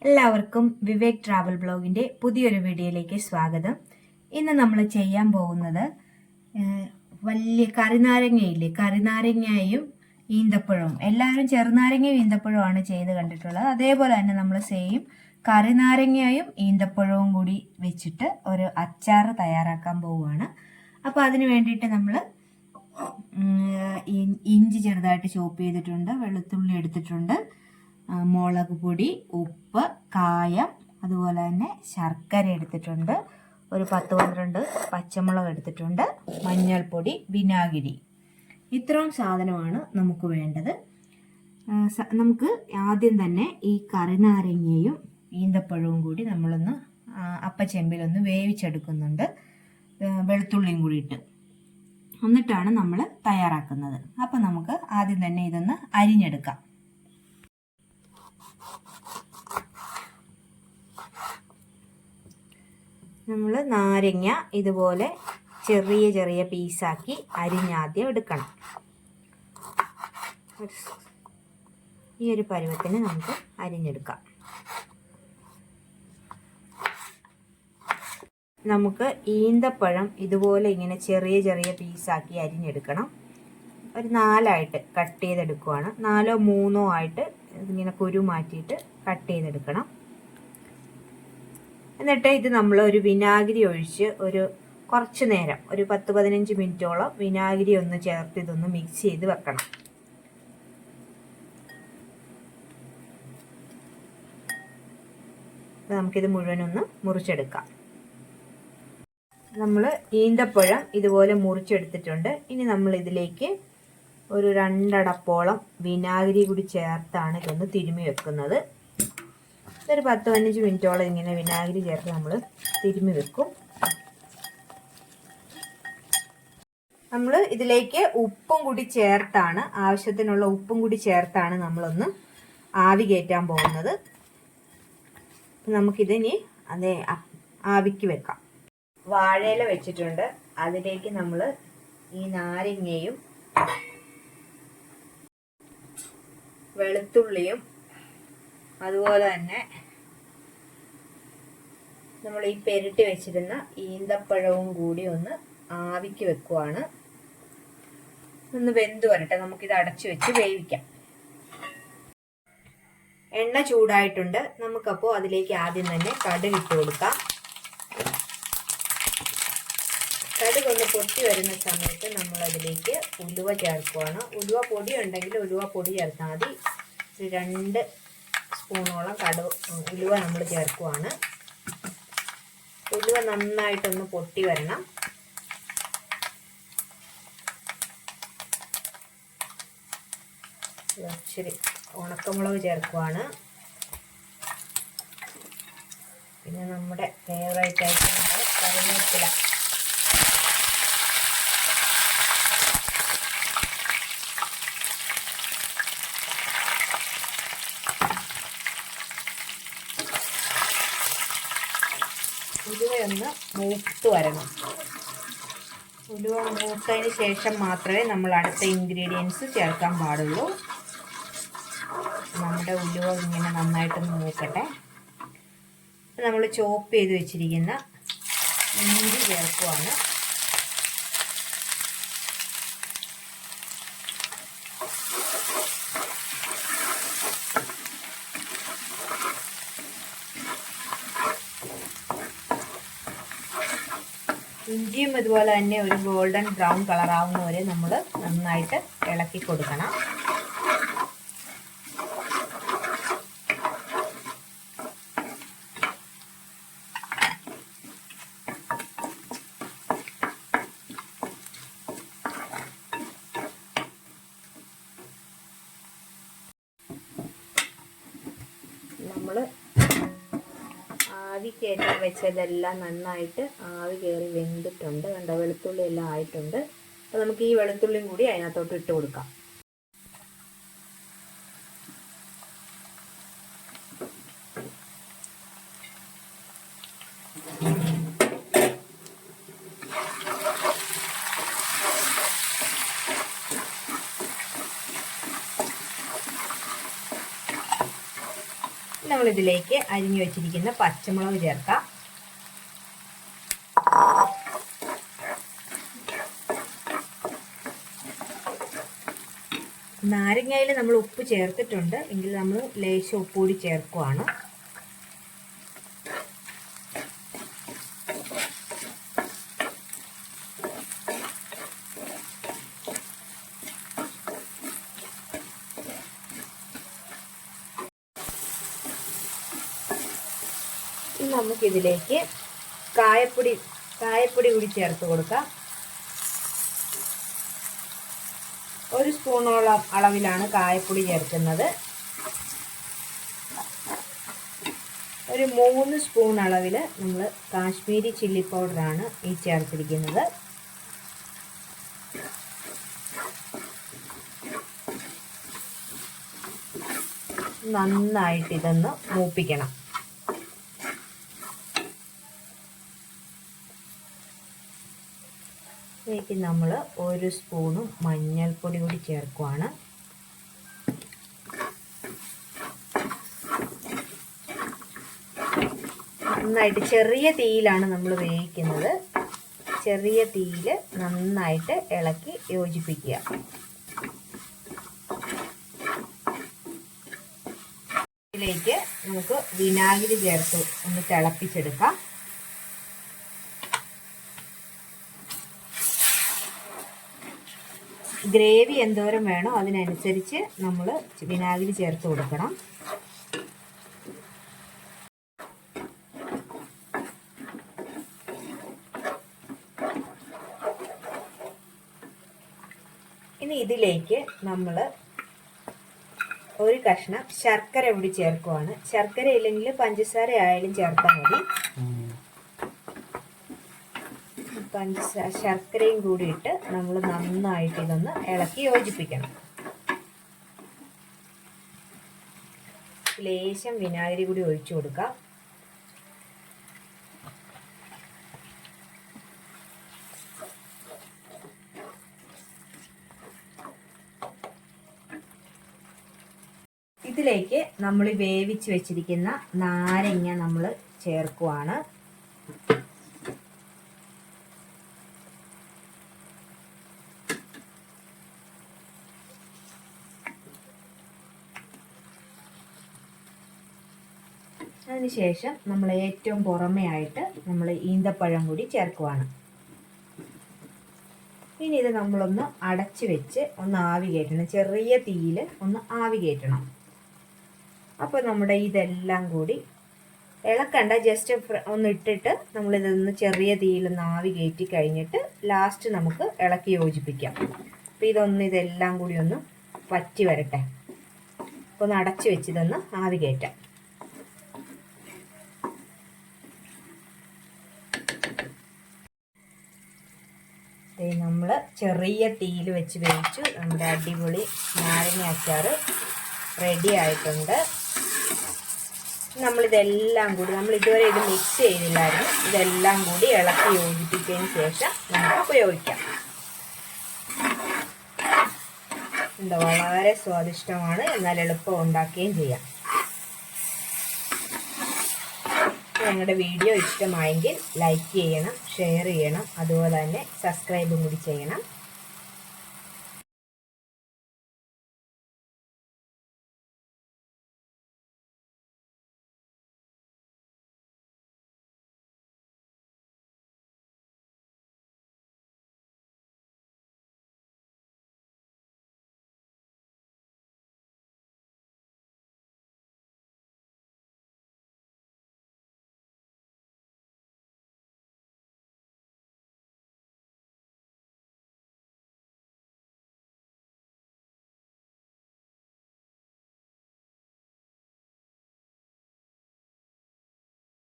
എല്ലാവർക്കും വിവേക് ട്രാവൽ ബ്ലോഗിന്റെ പുതിയൊരു വീഡിയോയിലേക്ക് സ്വാഗതം. ഇന്ന് നമ്മൾ ചെയ്യാൻ പോകുന്നത് വലിയ കറിനാരങ്ങയില്ലേ, കറിനാരങ്ങയും ഈന്തപ്പഴവും. എല്ലാവരും ചെറുനാരങ്ങയും ഈന്തപ്പഴവുമാണ് ചെയ്ത് കണ്ടിട്ടുള്ളത്. അതേപോലെ തന്നെ നമ്മൾ സെയിം കറിനാരങ്ങയും ഈന്തപ്പഴവും കൂടി വെച്ചിട്ട് ഒരു അച്ചാർ തയ്യാറാക്കാൻ പോവുകയാണ്. അപ്പോൾ അതിന് വേണ്ടിയിട്ട് നമ്മൾ ഇഞ്ചി ചെറുതായിട്ട് ചോപ്പ് ചെയ്തിട്ടുണ്ട്, വെളുത്തുള്ളി എടുത്തിട്ടുണ്ട്, മുളക് പൊടി, ഉപ്പ്, കായം, അതുപോലെ തന്നെ ശർക്കര എടുത്തിട്ടുണ്ട്, ഒരു 10-12 പച്ചമുളക് എടുത്തിട്ടുണ്ട്, മഞ്ഞൾപ്പൊടി, വിനാഗിരി. ഇത്രയും സാധനമാണ് നമുക്ക് വേണ്ടത്. നമുക്ക് ആദ്യം തന്നെ ഈ കറിനാരങ്ങയും ഈന്തപ്പഴവും കൂടി നമ്മളൊന്ന് അപ്പച്ചെമ്പിലൊന്ന് വേവിച്ചെടുക്കുന്നുണ്ട്, വെളുത്തുള്ളിയും കൂടി ഇട്ട്. എന്നിട്ടാണ് നമ്മൾ തയ്യാറാക്കുന്നത്. അപ്പം നമുക്ക് ആദ്യം തന്നെ ഇതൊന്ന് അരിഞ്ഞെടുക്കാം. നമ്മൾ നാരങ്ങ ഇതുപോലെ ചെറിയ ചെറിയ പീസാക്കി അരിഞ്ഞാദ്യം എടുക്കണം. ഈ ഒരു പരുവത്തിന് നമുക്ക് അരിഞ്ഞെടുക്കാം. നമുക്ക് ഈന്തപ്പഴം ഇതുപോലെ ഇങ്ങനെ ചെറിയ ചെറിയ പീസാക്കി അരിഞ്ഞെടുക്കണം. ഒരു 4 കട്ട് ചെയ്തെടുക്കുവാണ്. 4-3 ആയിട്ട് ഇതിങ്ങനെ കുരു മാറ്റിയിട്ട് കട്ട് ചെയ്തെടുക്കണം. എന്നിട്ട് ഇത് നമ്മൾ ഒരു വിനാഗിരി ഒഴിച്ച് കുറച്ച് നേരം, ഒരു 10-15 മിനിറ്റോളം വിനാഗിരി ഒന്ന് ചേർത്ത് ഇതൊന്ന് മിക്സ് ചെയ്ത് വെക്കണം. നമുക്കിത് മുഴുവനൊന്ന് മുറിച്ചെടുക്കാം. നമ്മൾ ഈന്തപ്പഴം ഇതുപോലെ മുറിച്ചെടുത്തിട്ടുണ്ട്. ഇനി നമ്മൾ ഇതിലേക്ക് ഒരു 2 അടപ്പോളം വിനാഗിരി കൂടി ചേർത്താണ് ഇതൊന്ന് തിരുമ്മി വെക്കുന്നത്. ഒരു 10-15 മിനിറ്റോളം ഇങ്ങനെ വിനാഗിരി ചേർത്ത് നമ്മൾ തിരുമ്മി വെക്കും. നമ്മൾ ഇതിലേക്ക് ഉപ്പും കൂടി ചേർത്താണ്, ആവശ്യത്തിനുള്ള ഉപ്പും കൂടി ചേർത്താണ് നമ്മളൊന്ന് ആവി കയറ്റാൻ പോകുന്നത്. നമുക്കിതിനി അതേ ആവിക്ക് വെക്കാം. വാഴയില വെച്ചിട്ടുണ്ട്. അതിലേക്ക് നമ്മൾ ഈ നാരങ്ങയും വെളുത്തുള്ളിയും അതുപോലെ തന്നെ നമ്മൾ ഈ പെരട്ടി വെച്ചിരുന്ന ഈന്തപ്പഴവും കൂടി ഒന്ന് ആവിക്ക് വെക്കുവാണ്. ഒന്ന് വെന്ത് വരട്ടെ, നമുക്കിത് അടച്ചു വെച്ച് വേവിക്കാം. എണ്ണ ചൂടായിട്ടുണ്ട്. നമുക്കപ്പോൾ അതിലേക്ക് ആദ്യം തന്നെ കടുക് ഇട്ട് കൊടുക്കാം. കടുക് ഒന്ന് പൊട്ടി വരുന്ന സമയത്ത് നമ്മൾ അതിലേക്ക് ഉലുവ ചേർക്കുവാണ്. ഉലുവ പൊടി ഉണ്ടെങ്കിൽ ഉലുവ പൊടി ചേർത്താൽ മതി. 2 സ്പൂണോളം ഉലുവ നമ്മൾ ചേർക്കുവാണ്. ഉലുവ നന്നായിട്ടൊന്ന് പൊട്ടി വരണം. ഇച്ചിരി ഉണക്കമുളക് ചേർക്കുവാണ്. പിന്നെ നമ്മുടെ ഫേവറേറ്റ് ആയിട്ടുള്ള കറിവേപ്പില. ഉലുവയൊന്ന് മൂത്ത് വരണം. ഉലുവ മൂത്തതിന് ശേഷം മാത്രമേ നമ്മൾ അടുത്ത ഇൻഗ്രീഡിയൻസ് ചേർക്കാൻ പാടുള്ളൂ. നമ്മുടെ ഉലുവ ഇങ്ങനെ നന്നായിട്ടൊന്ന് മൂക്കട്ടെ. നമ്മൾ ചോപ്പ് ചെയ്ത് വെച്ചിരിക്കുന്ന ഇഞ്ചി ചേർക്കുവാണ്. ഇഞ്ചിയും ഇതുപോലെ തന്നെ ഒരു ഗോൾഡൻ ബ്രൗൺ കളർ ആവുന്നവരെ നമ്മൾ നന്നായിട്ട് ഇളക്കി കൊടുക്കണം. നമ്മൾ ആവി കയറ്റാൻ വെച്ചതെല്ലാം നന്നായിട്ട് ആവി കയറി വെന്തിട്ടുണ്ട്. കണ്ടോ, വെളുത്തുള്ളി എല്ലാം ആയിട്ടുണ്ട്. അപ്പോൾ നമുക്ക് ഈ വെളുത്തുള്ളിയും കൂടി അതിനകത്തോട്ട് ഇട്ട് കൊടുക്കാം. നമ്മളിതിലേക്ക് അരിഞ്ഞു വെച്ചിരിക്കുന്ന പച്ചമുളക് ചേർക്കാം. നാരങ്ങയിൽ നമ്മൾ ഉപ്പ് ചേർത്തിട്ടുണ്ട്, എങ്കിൽ നമ്മൾ ലേശം ഉപ്പ് കൂടി ചേർക്കുവാണ്. നമുക്കിതിലേക്ക് കായപ്പൊടി കൂടി ചേർത്ത് കൊടുക്കാം. 1 സ്പൂണോളം അളവിലാണ് കായപ്പൊടി ചേർക്കുന്നത്. ഒരു 3 സ്പൂൺ അളവിൽ നമ്മൾ കാശ്മീരി ചില്ലി പൗഡറാണ് ഈ ചേർത്തിരിക്കുന്നത്. നന്നായിട്ട് ഇതൊന്ന് മൂപ്പിക്കണം. ഇതിലേക്ക് നമ്മൾ 1 സ്പൂണും മഞ്ഞൾപ്പൊടി കൂടി ചേർക്കുവാണ്. നന്നായിട്ട് ചെറിയ തീയിലാണ് നമ്മൾ വേവിക്കുന്നത്. ചെറിയ തീയിൽ നന്നായിട്ട് ഇളക്കി യോജിപ്പിക്കുക. ഇതിലേക്ക് നമുക്ക് വിനാഗിരി ചേർത്ത് ഒന്ന് തിളപ്പിച്ചെടുക്കാം. ഗ്രേവി എന്തോരം വേണോ അതിനനുസരിച്ച് നമ്മൾ വിനാഗിരി ചേർത്ത് കൊടുക്കണം. ഇനി ഇതിലേക്ക് നമ്മൾ ഒരു കഷ്ണം ശർക്കര കൂടി ചേർക്കുവാണ്. ശർക്കര ഇല്ലെങ്കിൽ പഞ്ചസാര ആയാലും ചേർത്താൽ മതി. ശർക്കരയും കൂടി ഇട്ട് നമ്മൾ നന്നായിട്ട് ഇതൊന്ന് ഇളക്കി യോജിപ്പിക്കണം. ലേശം വിനാഗിരി കൂടി ഒഴിച്ചു കൊടുക്കാം. ഇതിലേക്ക് നമ്മൾ വേവിച്ച് വെച്ചിരിക്കുന്ന നാരങ്ങ നമ്മൾ ചേർക്കുവാണ്. അതിനുശേഷം നമ്മൾ ഏറ്റവും പുറമേ ആയിട്ട് നമ്മൾ ഈന്തപ്പഴം കൂടി ചേർക്കുവാണ്. ഇനി ഇത് നമ്മളൊന്ന് അടച്ചു വെച്ച് ഒന്ന് ആവി കയറ്റണം. ചെറിയ തീയിൽ ഒന്ന് ആവി കയറ്റണം. അപ്പോൾ നമ്മുടെ ഇതെല്ലാം കൂടി ഇളക്കണ്ട, ജസ്റ്റ് ഒന്ന് ഇട്ടിട്ട് നമ്മളിതൊന്ന് ചെറിയ തീയിലൊന്ന് ആവി കയറ്റി കഴിഞ്ഞിട്ട് ലാസ്റ്റ് നമുക്ക് ഇളക്കി യോജിപ്പിക്കാം. അപ്പോൾ ഇതെല്ലാം കൂടി ഒന്ന് പറ്റി വരട്ടെ. അപ്പോൾ ഒന്ന് അടച്ചു വെച്ച് ഇതൊന്ന് ആവി കയറ്റാം. നമ്മൾ ചെറിയ തീയിൽ വെച്ച് വേവിച്ചു. നമ്മുടെ അടിപൊളി നാരങ്ങ അച്ചാർ റെഡി ആയിട്ടുണ്ട്. നമ്മളിതെല്ലാം കൂടി ഇതുവരെ ഇത് മിക്സ് ചെയ്തില്ലായിരുന്നു. ഇതെല്ലാം കൂടി ഇളക്കി യോജിപ്പിച്ചതിന് ശേഷം നമുക്ക് ഉപയോഗിക്കാം. വളരെ സ്വാദിഷ്ടമാണ്, എന്നാൽ എളുപ്പം ഉണ്ടാക്കുകയും ചെയ്യാം. ഞങ്ങളുടെ വീഡിയോ ഇഷ്ടമായെങ്കിൽ ലൈക്ക് ചെയ്യണം, ഷെയർ ചെയ്യണം, അതുപോലെ തന്നെ സബ്സ്ക്രൈബും കൂടി ചെയ്യണം.